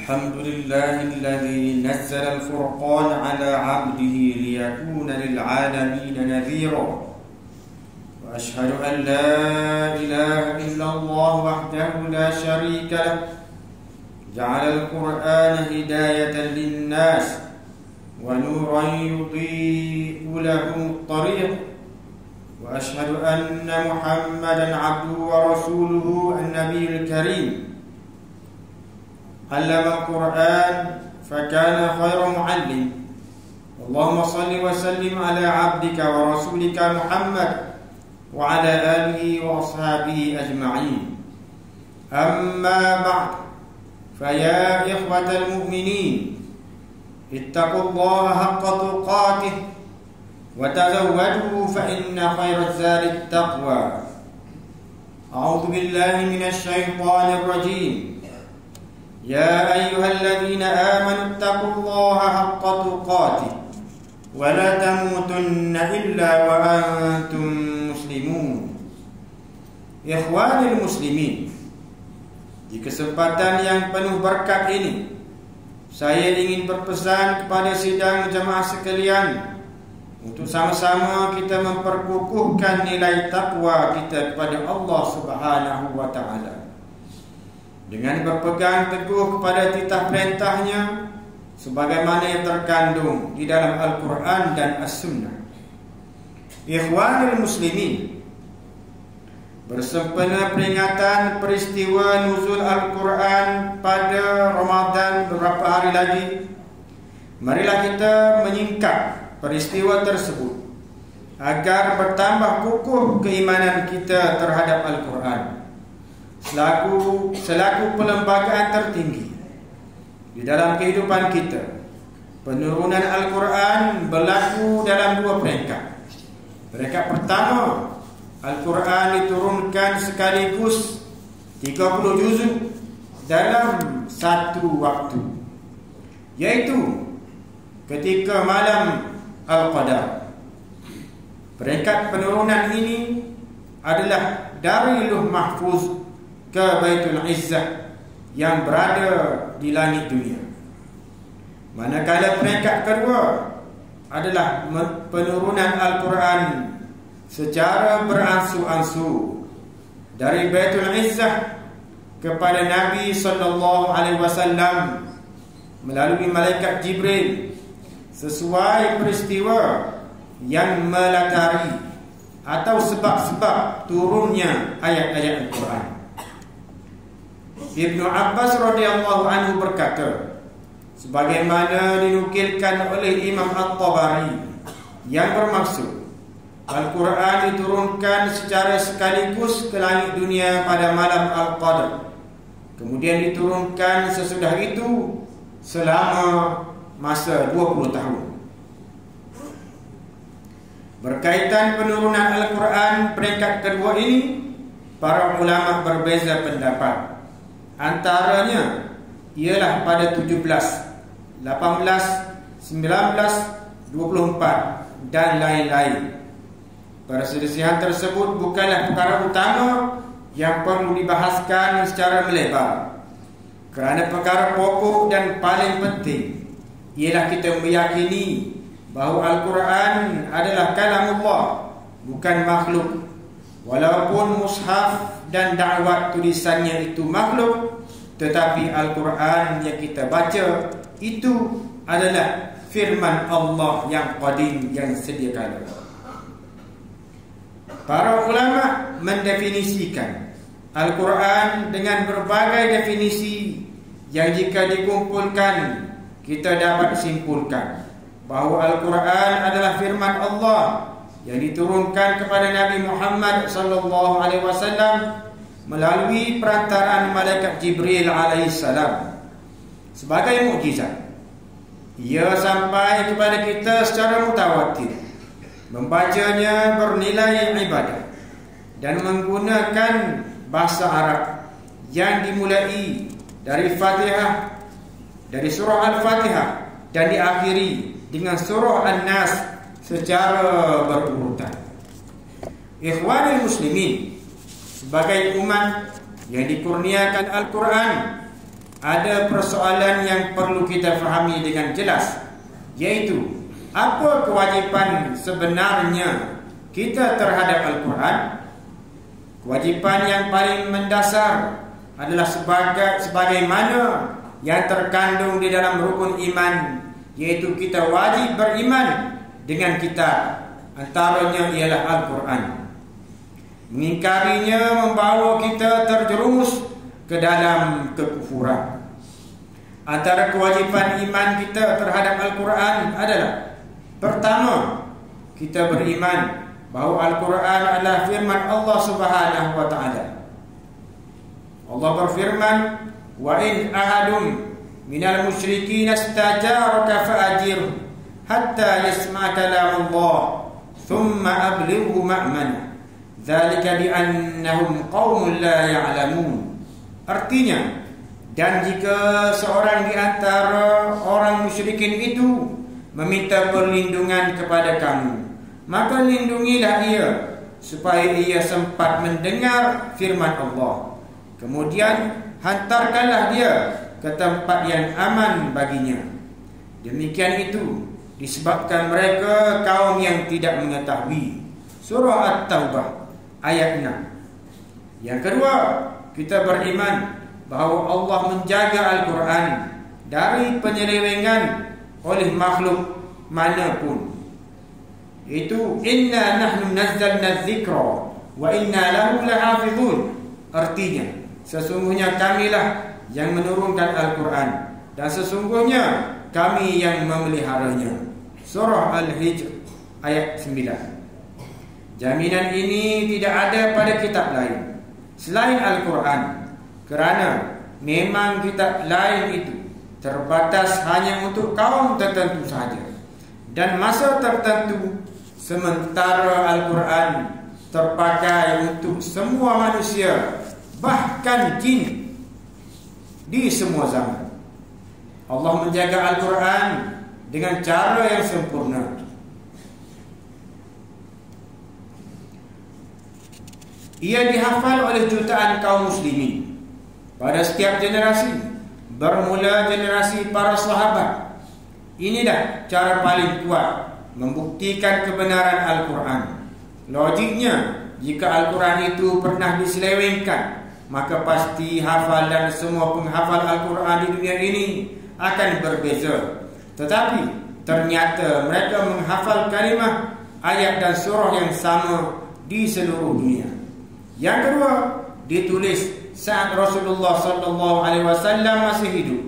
الحمد لله الذي نزل الفرقان على عبده ليكون للعالمين نذيرا، وأشهد أن لا إله إلا الله وحده لا شريك له، جعل القرآن هداية للناس ونورا يضيء لهم الطريق، وأشهد أن محمدا عبده ورسوله النبي الكريم، علم القرآن فكان خير معلم. اللهم صل وسلم على عبدك ورسولك محمد وعلى آله وأصحابه أجمعين. أما بعد، فيا إخوة المؤمنين، اتقوا الله حق تقاته وتزودوا فإن خير الزاد التقوى. أعوذ بالله من الشيطان الرجيم. يا أيها الذين آمنوا اتقوا الله حق تقاته ولا تموتن إلا وأنتم مسلمون. Ikhwanil muslimin, di kesempatan yang penuh berkat ini, saya ingin berpesan kepada sidang jemaah sekalian untuk sama-sama kita memperkukuhkan nilai takwa kita kepada Allah Subhanahu wa taala dengan berpegang teguh kepada titah perintahnya sebagaimana yang terkandung di dalam Al-Quran dan As-Sunnah. Ikhwanul muslimin, bersempena peringatan peristiwa nuzul Al-Quran pada Ramadan beberapa hari lagi, marilah kita menyingkap peristiwa tersebut agar bertambah kukuh keimanan kita terhadap Al-Quran selaku perlembagaan tertinggi di dalam kehidupan kita. Penurunan Al-Quran berlaku dalam dua peringkat. Peringkat pertama, Al-Quran diturunkan sekaligus 30 juzuk dalam satu waktu, yaitu ketika malam Al-Qadar. Peringkat penurunan ini adalah dari Lauh Mahfuz ke Baitul Izzah yang berada di langit dunia. Manakala peringkat kedua adalah penurunan Al-Quran secara beransur-ansur dari Baitul Izzah kepada Nabi SAW melalui malaikat Jibril sesuai peristiwa yang melatari atau sebab-sebab turunnya ayat-ayat Al-Quran. Ibnu Abbas radhiyallahu anhu berkata, sebagaimana dinukilkan oleh Imam At-Tabari, yang bermaksud Al-Quran diturunkan secara sekaligus ke langit dunia pada malam Al-Qadar, kemudian diturunkan sesudah itu selama masa 20 tahun. Berkaitan penurunan Al-Quran peringkat kedua ini, para ulama berbeza pendapat. Antaranya ialah pada 17, 18, 19, 24 dan lain-lain. Perselisihan tersebut bukanlah perkara utama yang perlu dibahaskan secara melebar, kerana perkara pokok dan paling penting ialah kita meyakini bahawa Al-Quran adalah kalamullah, bukan makhluk. Walaupun mushaf dan dakwat tulisannya itu makhluk, tetapi Al-Quran yang kita baca itu adalah firman Allah yang qadim, yang sedia kala. Para ulama mendefinisikan Al-Quran dengan berbagai definisi yang jika dikumpulkan kita dapat simpulkan bahawa Al-Quran adalah firman Allah yang diturunkan kepada Nabi Muhammad SAW melalui perantaraan malaikat Jibril alaihissalam sebagai mukjizat. Ia sampai kepada kita secara mutawatir. Membacanya bernilai ibadah dan menggunakan bahasa Arab yang dimulai dari Fatihah, dari surah Al-Fatihah, dan diakhiri dengan surah An-Nas secara berurutan. Ikhwanul muslimin, sebagai umat yang dikurniakan Al-Quran, ada persoalan yang perlu kita fahami dengan jelas, iaitu apa kewajipan sebenarnya kita terhadap Al-Quran. Kewajipan yang paling mendasar adalah sebagaimana yang terkandung di dalam rukun iman, iaitu kita wajib beriman dengan kitab, antaranya ialah Al-Quran. Mengingkarinya membawa kita terjerumus ke dalam kekufuran. Antara kewajipan iman kita terhadap Al-Quran adalah: pertama, kita beriman bahawa Al-Quran adalah firman Allah Subhanahu wa taala. Allah berfirman, "Wa in ahadun minal musyrikin istajaraka fa'ajirhu hatta yasma'a kalam Allah thumma ablighu ma'mana dzalika bi annahum qaumun la ya'lamun." Artinya, dan jika seorang di antara orang musyrikin itu meminta perlindungan kepada kamu, maka lindungilah ia supaya ia sempat mendengar firman Allah. Kemudian hantarkanlah dia ke tempat yang aman baginya. Demikian itu disebabkan mereka kaum yang tidak mengetahui. Surah At-Taubah ayat 6. Yang kedua, kita beriman bahawa Allah menjaga Al-Quran dari penyelewengan oleh makhluk manapun. Itu inna nahnu nazzalna dzikra wa inna lahu lahafizun. Artinya, sesungguhnya kamilah yang menurunkan Al-Quran dan sesungguhnya kami yang memeliharanya. Surah Al-Hijr ayat 9. Jaminan ini tidak ada pada kitab lain selain Al-Quran, kerana memang kitab lain itu terbatas hanya untuk kaum tertentu sahaja dan masa tertentu, sementara Al-Quran terpakai untuk semua manusia, bahkan jin, di semua zaman. Allah menjaga Al-Quran dengan cara yang sempurna. Ia dihafal oleh jutaan kaum muslimin pada setiap generasi, bermula generasi para sahabat. Inilah cara paling kuat membuktikan kebenaran Al-Quran. Logiknya, jika Al-Quran itu pernah diselewengkan, maka pasti hafal dan semua penghafal Al-Quran di dunia ini akan berbeza. Tetapi ternyata mereka menghafal kalimah, ayat dan surah yang sama di seluruh dunia. Yang kedua, ditulis saat Rasulullah SAW masih hidup,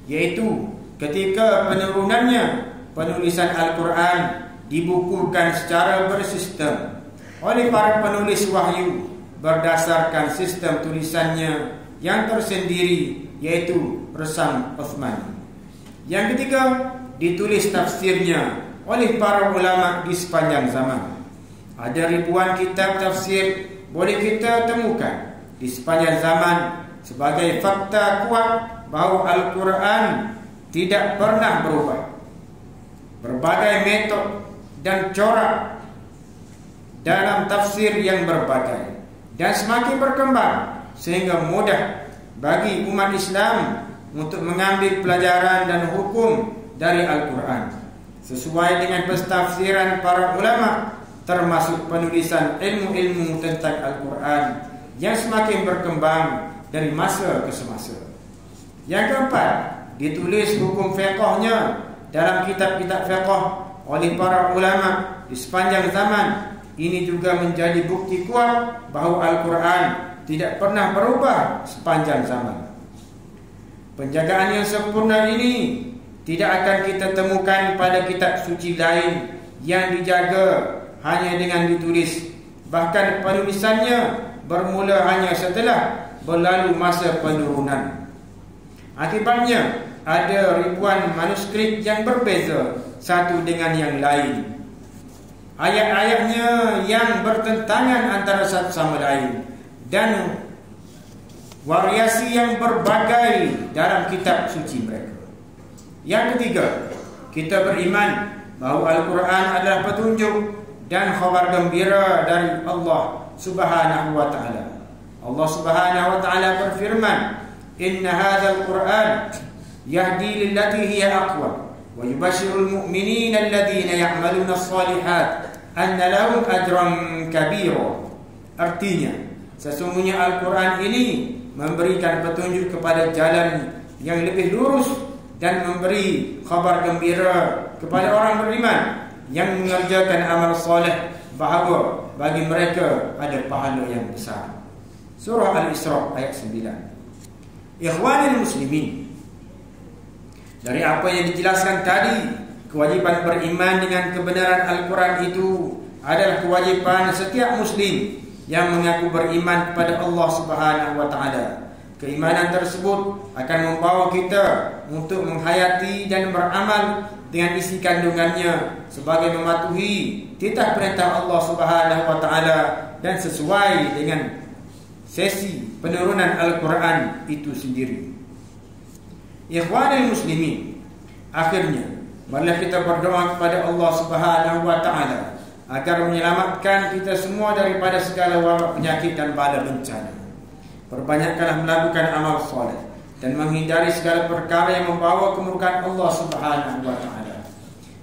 yaitu ketika penurunannya. Penulisan Al-Quran dibukukan secara bersistem oleh para penulis wahyu berdasarkan sistem tulisannya yang tersendiri, yaitu resam Uthmani. Yang ketiga, ditulis tafsirnya oleh para ulama di sepanjang zaman. Ada ribuan kitab tafsir boleh kita temukan di sepanjang zaman sebagai fakta kuat bahawa Al-Quran tidak pernah berubah. Berbagai metod dan corak dalam tafsir yang berbagai dan semakin berkembang sehingga mudah bagi umat Islam untuk mengambil pelajaran dan hukum dari Al-Quran sesuai dengan pentafsiran para ulama, termasuk penulisan ilmu-ilmu tentang Al-Quran yang semakin berkembang dari masa ke semasa. Yang keempat, ditulis hukum fiqhnya dalam kitab-kitab fiqh oleh para ulama di sepanjang zaman. Ini juga menjadi bukti kuat bahawa Al-Quran tidak pernah berubah sepanjang zaman. Penjagaan yang sempurna ini tidak akan kita temukan pada kitab suci lain yang dijaga hanya dengan ditulis. Bahkan penulisannya bermula hanya setelah berlalu masa penurunan. Akibatnya ada ribuan manuskrip yang berbeza satu dengan yang lain. Ayat-ayatnya yang bertentangan antara satu sama lain dan variasi yang berbagai dalam kitab suci mereka. Yang ketiga, kita beriman bahawa Al-Quran adalah petunjuk dan khabar gembira dari Allah Subhanahu wa taala. Allah Subhanahu wa taala berfirman, inna hadzal Qur'an yahdi lillati hiya aqwam wa yubashshirul mu'minina alladhina ya'maluna as-shalihat anna lahum ajran kabira. Artinya, sesungguhnya Al-Quran ini memberikan petunjuk kepada jalan yang lebih lurus dan memberi khabar gembira kepada orang beriman yang mengerjakan amal soleh, bahawa bagi mereka ada pahala yang besar. Surah Al-Isra ayat 9. Ikhwanil muslimin, dari apa yang dijelaskan tadi, kewajiban beriman dengan kebenaran Al-Quran itu adalah kewajiban setiap muslim yang mengaku beriman kepada Allah Subhanahu wa taala. Keimanan tersebut akan membawa kita untuk menghayati dan beramal dengan isi kandungannya sebagai mematuhi titah perintah Allah Subhanahu wa taala dan sesuai dengan sesi penurunan Al-Quran itu sendiri. Ikhwanul muslimin, akhirnya marilah kita berdoa kepada Allah Subhanahu wa taala agar menyelamatkan kita semua daripada segala wabak penyakit dan bala bencana. Perbanyakkanlah melakukan amal soleh dan menghindari segala perkara yang membawa kemurkaan Allah Subhanahu wa taala.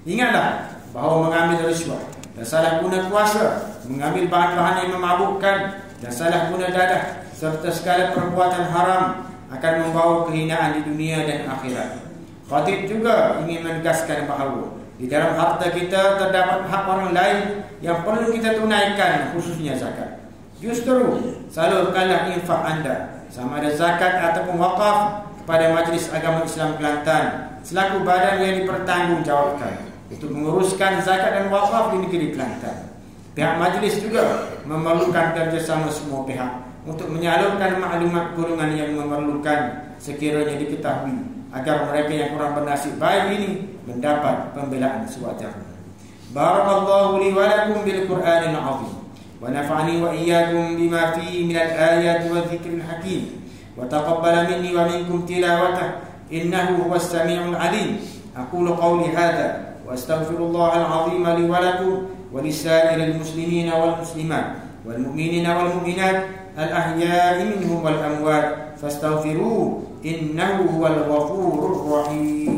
Ingatlah bahawa mengambil rishwah dan salah guna kuasa, mengambil bahan-bahan yang memabukkan dan salah guna dadah serta segala perbuatan haram akan membawa kehinaan di dunia dan akhirat. Khatib juga ingin menegaskan bahawa di dalam harta kita terdapat hak orang lain yang perlu kita tunaikan, khususnya zakat. Justru salurkanlah infak anda, sama ada zakat ataupun wakaf, kepada Majlis Agama Islam Kelantan selaku badan yang dipertanggungjawabkan untuk menguruskan zakat dan wakaf di negeri Kelantan. Pihak majlis juga memerlukan kerjasama semua pihak untuk menyalurkan maklumat golongan yang memerlukan sekiranya diketahui, agar mereka yang kurang bernasib baik ini mendapat pembelaan sewajarnya. Barakallahu li wa lakum bil Qur'anil azim wa nafa'ani wa iyyakum bima fihi min al-ayati wa dhikril hakim wa taqabbala minni wa minkum tilawatah innahu huwas samiul alim. Aqulu qawli hadha wa astaghfirullahal azim li wa lakum wa lisa'iril muslimina wal muslimat wal mu'minina wal mu'minat al-ahya'i minhum wal amwat fastaghfiruhu innahu huwal ghafurur rahim.